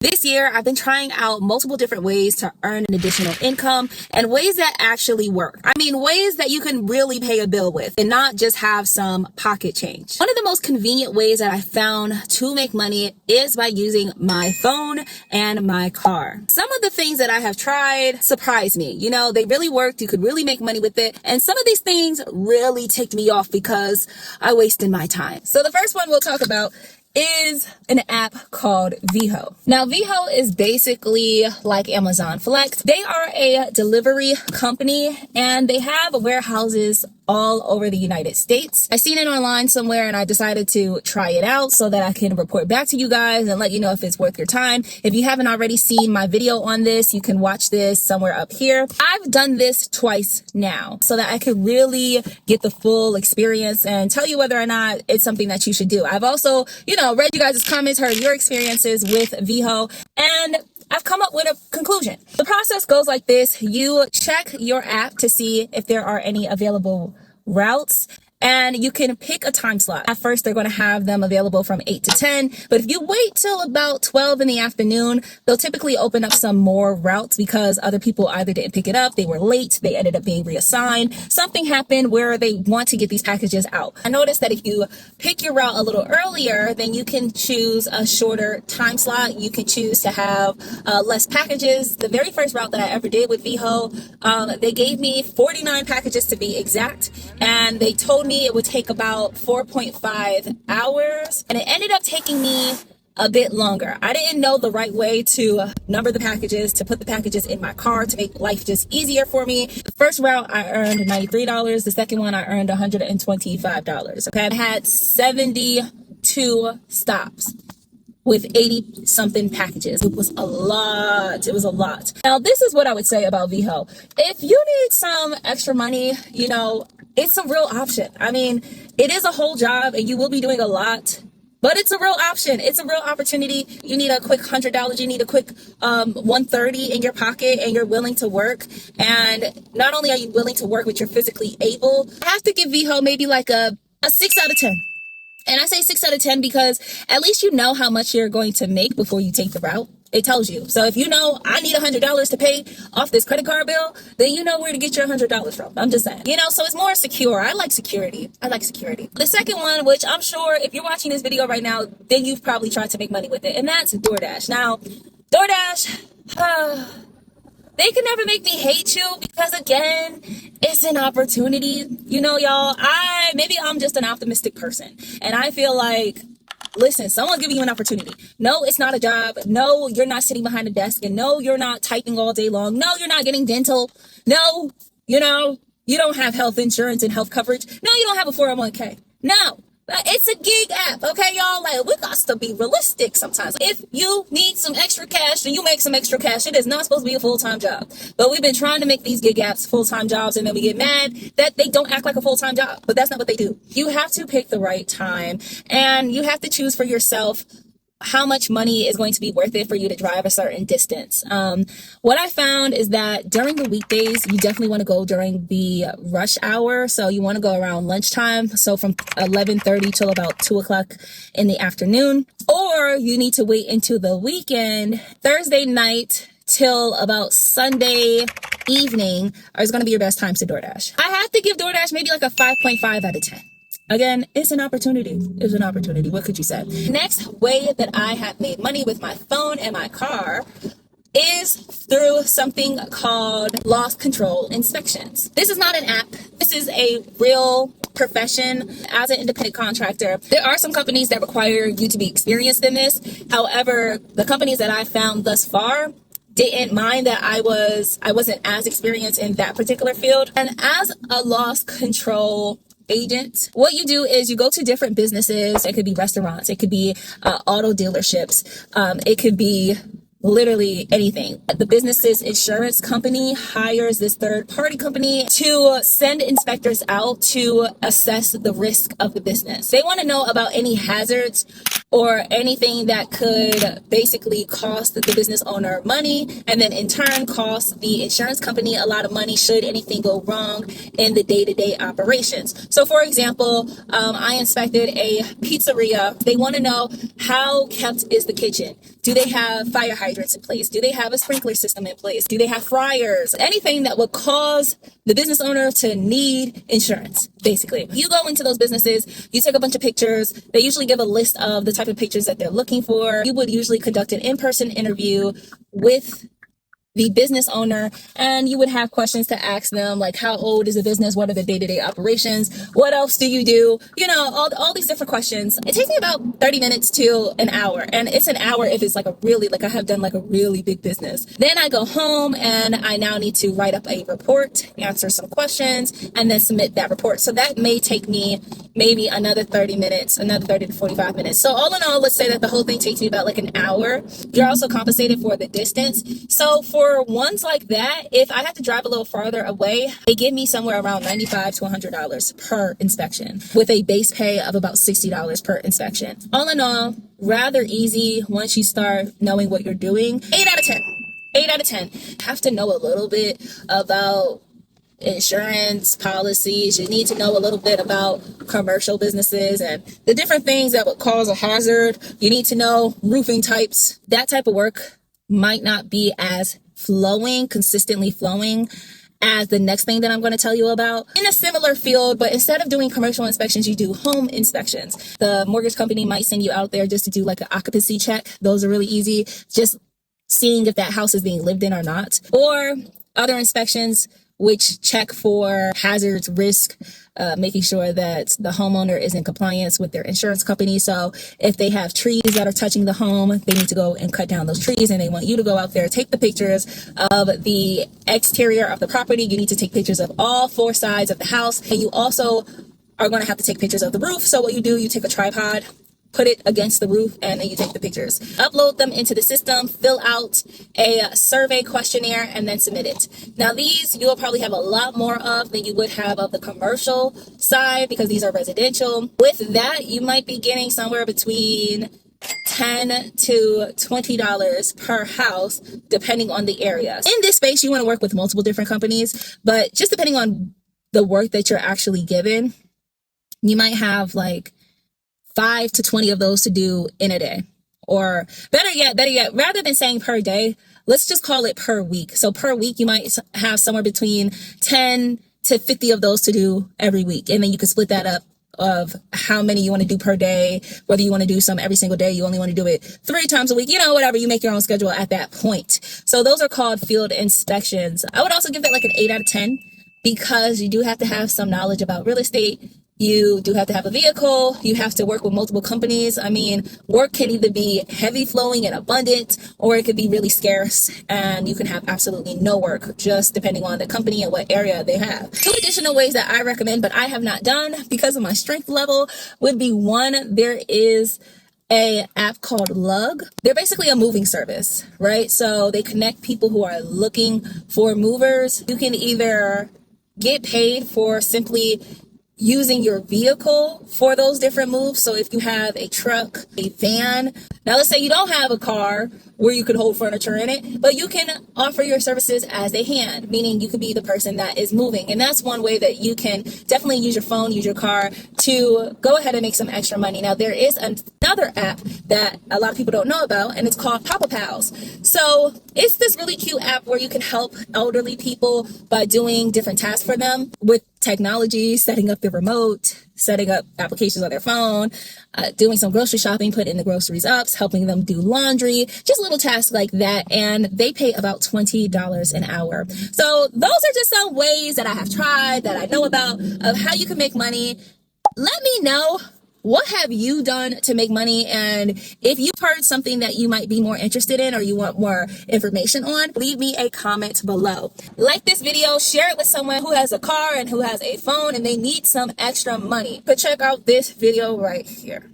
This year, I've been trying out multiple different ways to earn an additional income and ways that actually work. I mean, ways that you can really pay a bill with and not just have some pocket change. One of the most convenient ways that I found to make money is by using my phone and my car. Some of the things that I have tried surprised me. You know, they really worked. You could really make money with it. And some of these things really ticked me off because I wasted my time. So the first one we'll talk about is an app called Veho. Now, Veho is basically like Amazon Flex. They are a delivery company and they have warehouses all over the United States. I seen it online somewhere and I decided to try it out so that I can report back to you guys and let you know if it's worth your time. If you haven't already seen my video on this, you can watch this somewhere up here. I've done this twice now so that I could really get the full experience and tell you whether or not it's something that you should do. I've also, read you guys' comments, heard your experiences with Veho, and I've come up with a conclusion. The process goes like this. You check your app to see if there are any available routes, and you can pick a time slot. At first, they're going to have them available from 8 to 10, but if you wait till about 12 in the afternoon, they'll typically open up some more routes because other people either didn't pick it up, they were late, they ended up being reassigned. Something happened where they want to get these packages out. I noticed that if you pick your route a little earlier, then you can choose a shorter time slot. You can choose to have less packages. The very first route that I ever did with Veho, they gave me 49 packages to be exact, and they told me it would take about 4.5 hours, and it ended up taking me a bit longer. I didn't know the right way to number the packages, to put the packages in my car to make life just easier for me. The first route I earned $93. The second one I earned $125. Okay, I had 72 stops with 80 something packages. It was a lot. It was a lot. Now, this is what I would say about Veho. If you need some extra money, it's a real option. I mean, it is a whole job and you will be doing a lot, but it's a real option. It's a real opportunity. You need a quick $100. You need a quick $130 in your pocket, and you're willing to work. And not only are you willing to work, but you're physically able. I have to give Veho maybe like a 6 out of 10. And I say 6 out of 10 because at least you know how much you're going to make before you take the route. It tells you. So if you know I need $100 to pay off this credit card bill, then you know where to get your $100 from. I'm just saying. So it's more secure. I like security. The second one, which I'm sure if you're watching this video right now, then you've probably tried to make money with it. And that's DoorDash. Now, DoorDash, they can never make me hate you because, again, it's an opportunity. Y'all, maybe I'm just an optimistic person. And I feel like, listen, someone's giving you an opportunity. No, it's not a job. No, you're not sitting behind a desk. And no, you're not typing all day long. No, you're not getting dental. No, you don't have health insurance and health coverage. No, you don't have a 401k. No. It's a gig app, okay, y'all? Like, we got to be realistic sometimes. If you need some extra cash, then you make some extra cash. It is not supposed to be a full-time job. But we've been trying to make these gig apps full-time jobs, and then we get mad that they don't act like a full-time job. But that's not what they do. You have to pick the right time, and you have to choose for yourself how much money is going to be worth it for you to drive a certain distance. What I found is that during the weekdays, you definitely want to go during the rush hour. So you want to go around lunchtime. So from 11:30 till about 2 o'clock in the afternoon, or you need to wait into the weekend, Thursday night till about Sunday evening is going to be your best times to DoorDash. I have to give DoorDash maybe like a 5.5 out of 10. Again, it's an opportunity. It's an opportunity. What could you say? Next way that I have made money with my phone and my car is through something called loss control inspections. This is not an app. This is a real profession. As an independent contractor, there are some companies that require you to be experienced in this. However, the companies that I found thus far didn't mind that I wasn't as experienced in that particular field. And as a loss control agent, what you do is you go to different businesses. It could be restaurants, it could be auto dealerships, it could be literally anything. The business's insurance company hires this third party company to send inspectors out to assess the risk of the business. They want to know about any hazards or anything that could basically cost the business owner money, and then in turn cost the insurance company a lot of money should anything go wrong in the day-to-day operations. So for example, I inspected a pizzeria. They want to know how kept is the kitchen. Do they have fire hydrants in place? Do they have a sprinkler system in place? Do they have fryers? Anything that would cause the business owner to need insurance, basically. You go into those businesses, you take a bunch of pictures. They usually give a list of the type of pictures that they're looking for. You would usually conduct an in-person interview with the business owner, and you would have questions to ask them, like how old is the business, what are the day-to-day operations, what else do you do, all these different questions. It takes me about 30 minutes to an hour, and it's an hour if it's like I have done like a really big business. Then I go home and I now need to write up a report, answer some questions, and then submit that report. So that may take me maybe another 30 to 45 minutes. So all in all, let's say that the whole thing takes me about like an hour. You're also compensated for the distance. So for ones like that, if I have to drive a little farther away, they give me somewhere around $95 to $100 per inspection, with a base pay of about $60 per inspection. All in all, rather easy once you start knowing what you're doing. 8 out of 10. 8 out of 10. You have to know a little bit about insurance policies. You need to know a little bit about commercial businesses and the different things that would cause a hazard. You need to know roofing types. That type of work might not be as consistently flowing as the next thing that I'm going to tell you about in a similar field, but instead of doing commercial inspections, you do home inspections. The mortgage company might send you out there just to do like an occupancy check. Those are really easy. Just seeing if that house is being lived in or not. Or other inspections which check for hazards, risk, making sure that the homeowner is in compliance with their insurance company. So if they have trees that are touching the home, they need to go and cut down those trees, and they want you to go out there, take the pictures of the exterior of the property. You need to take pictures of all 4 sides of the house, and you also are going to have to take pictures of the roof. So what you do, you take a tripod, put it against the roof, and then you take the pictures, upload them into the system, fill out a survey questionnaire, and then submit it. Now these you'll probably have a lot more of than you would have of the commercial side, because these are residential. With that, you might be getting somewhere between $10 to $20 per house, depending on the area. In this space, you want to work with multiple different companies, but just depending on the work that you're actually given, you might have like 5 to 20 of those to do in a day. Or better yet, rather than saying per day, let's just call it per week. So per week, you might have somewhere between 10 to 50 of those to do every week. And then you can split that up of how many you want to do per day, whether you want to do some every single day, you only want to do it 3 times a week, whatever, you make your own schedule at that point. So those are called field inspections. I would also give that like an 8 out of 10, because you do have to have some knowledge about real estate. You do have to have a vehicle. You have to work with multiple companies. I mean, work can either be heavy flowing and abundant, or it could be really scarce, and you can have absolutely no work, just depending on the company and what area they have. 2 additional ways that I recommend, but I have not done because of my strength level, would be one, there is a app called Lug. They're basically a moving service, right? So they connect people who are looking for movers. You can either get paid for simply using your vehicle for those different moves. So if you have a truck, a van, now let's say you don't have a car where you could hold furniture in it, but you can offer your services as a hand, meaning you could be the person that is moving. And that's one way that you can definitely use your phone, use your car to go ahead and make some extra money. Now there is another app that a lot of people don't know about, and it's called Papa Pals. So it's this really cute app where you can help elderly people by doing different tasks for them with technology, setting up the remote, setting up applications on their phone, doing some grocery shopping, putting the groceries up, helping them do laundry, just little tasks like that. And they pay about $20 an hour. So those are just some ways that I have tried, that I know about, of how you can make money. Let me know, what have you done to make money? And if you've heard something that you might be more interested in, or you want more information on, leave me a comment below. Like this video, share it with someone who has a car and who has a phone and they need some extra money. But check out this video right here.